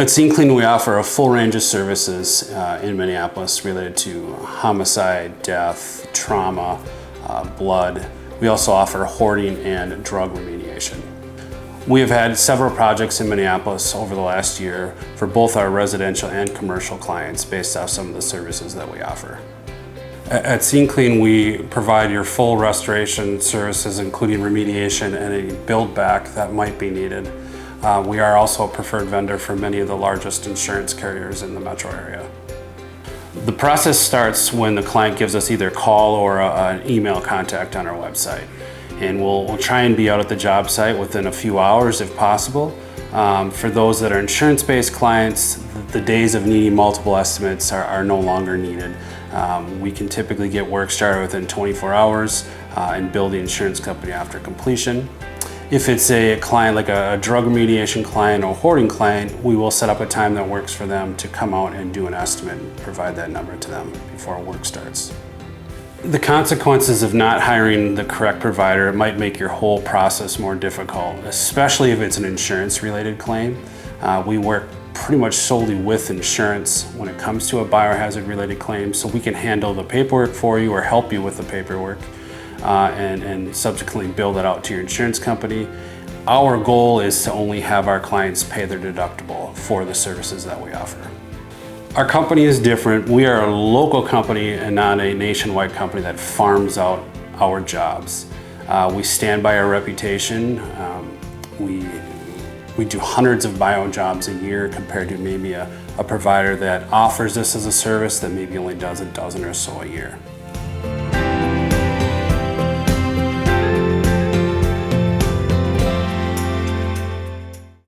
At Scene Clean, we offer a full range of services in Minneapolis related to homicide, death, trauma, blood. We also offer hoarding and drug remediation. We have had several projects in Minneapolis over the last year for both our residential and commercial clients based off some of the services that we offer. At Scene Clean, we provide your full restoration services, including remediation and any build back that might be needed. We are also a preferred vendor for many of the largest insurance carriers in the metro area. The process starts when the client gives us either a call or an email contact on our website. And we'll try and be out at the job site within a few hours if possible. For those that are insurance-based clients, the days of needing multiple estimates are no longer needed. We can typically get work started within 24 hours and bill the insurance company after completion. If it's a client like a drug remediation client or hoarding client, we will set up a time that works for them to come out and do an estimate and provide that number to them before work starts. The consequences of not hiring the correct provider, it might make your whole process more difficult, especially if it's an insurance-related claim. We work pretty much solely with insurance when it comes to a biohazard-related claim, so we can handle the paperwork for you or help you with the paperwork and subsequently bill that out to your insurance company. Our goal is to only have our clients pay their deductible for the services that we offer. Our company is different. We are a local company and not a nationwide company that farms out our jobs. We stand by our reputation. We do hundreds of bio jobs a year compared to maybe a provider that offers this as a service that maybe only does a dozen or so a year.